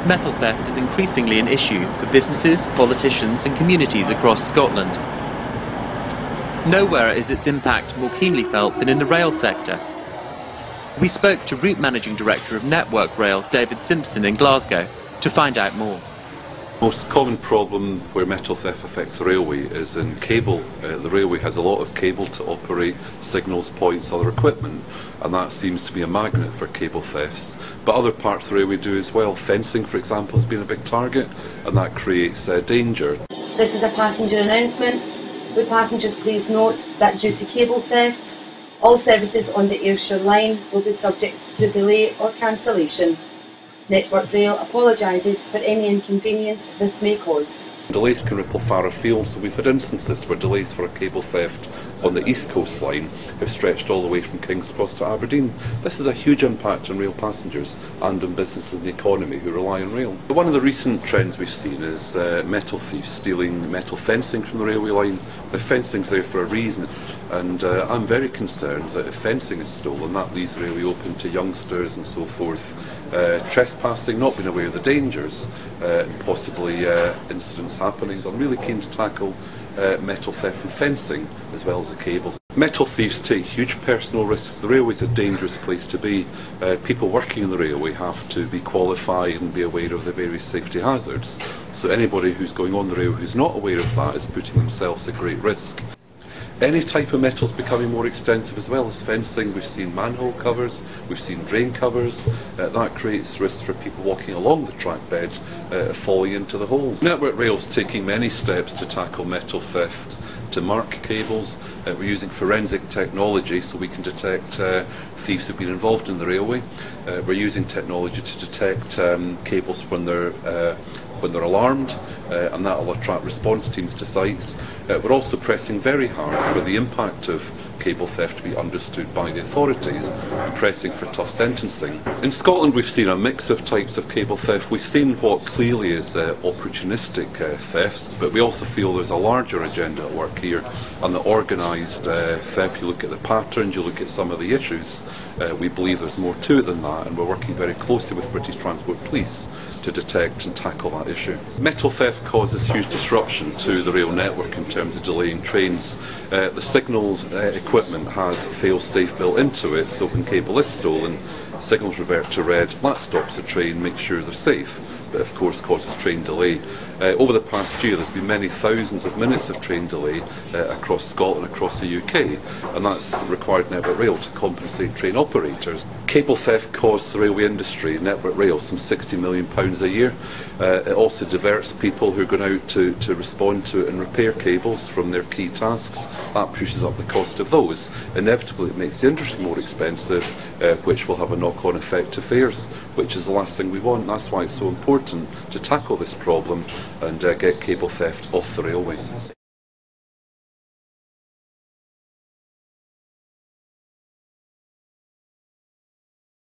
Metal theft is increasingly an issue for businesses, politicians and communities across Scotland. Nowhere is its impact more keenly felt than in the rail sector. We spoke to Route Managing Director of NetworkRail, David Simpson, in Glasgow to find out more. The most common problem where metal theft affects the railway is in cable. The railway has a lot of cable to operate signals, points, other equipment, and that seems to be a magnet for cable thefts. But other parts of the railway do as well. Fencing, for example, has been a big target, and that creates danger. This is a passenger announcement. Would passengers please note that due to cable theft, all services on the Ayrshire line will be subject to delay or cancellation. NetworkRail apologises for any inconvenience this may cause. Delays can ripple far afield, so we've had instances where delays for a cable theft on the East Coast line have stretched all the way from King's Cross to Aberdeen. This has a huge impact on rail passengers and on businesses and the economy who rely on rail. One of the recent trends we've seen is metal thieves stealing metal fencing from the railway line. The fencing's there for a reason, and I'm very concerned that if fencing is stolen, that leaves the railway open to youngsters and so forth trespassing, not being aware of the dangers, and possibly incidents happening. So I'm really keen to tackle metal theft from fencing as well as the cables. Metal thieves take huge personal risks. The railway is a dangerous place to be. People working in the railway have to be qualified and be aware of the various safety hazards. So anybody who's going on the railway who's not aware of that is putting themselves at great risk. Any type of metal is becoming more extensive as well as fencing. We've seen manhole covers, we've seen drain covers. That creates risks for people walking along the track bed falling into the holes. NetworkRail's taking many steps to tackle metal theft, to mark cables. We're using forensic technology so we can detect thieves who've been involved in the railway. We're using technology to detect cables when they're alarmed, and that will attract response teams to sites. We're also pressing very hard for the impact of cable theft to be understood by the authorities and pressing for tough sentencing. In Scotland we've seen a mix of types of cable theft. We've seen what clearly is opportunistic thefts, but we also feel there's a larger agenda at work here, and the organised theft, you look at the patterns, you look at some of the issues, we believe there's more to it than that, and we're working very closely with British Transport Police to detect and tackle that issue. Metal theft causes huge disruption to the rail network in terms of delaying trains. The signals equipment has fail-safe built into it, so when cable is stolen, signals revert to red. That stops the train, makes sure they're safe, but of course causes train delay. Over the past year there's been many thousands of minutes of train delay across Scotland, across the UK, and that's required NetworkRail to compensate train operators. Cable theft costs the railway industry, NetworkRail, some £60 million a year. It also diverts people who are going out to respond to it and repair cables from their key tasks. That pushes up the cost of those. Inevitably it makes the industry more expensive, which will have a knock-on effect to fares, which is the last thing we want. That's why it's so important to tackle this problem and get cable theft off the railway.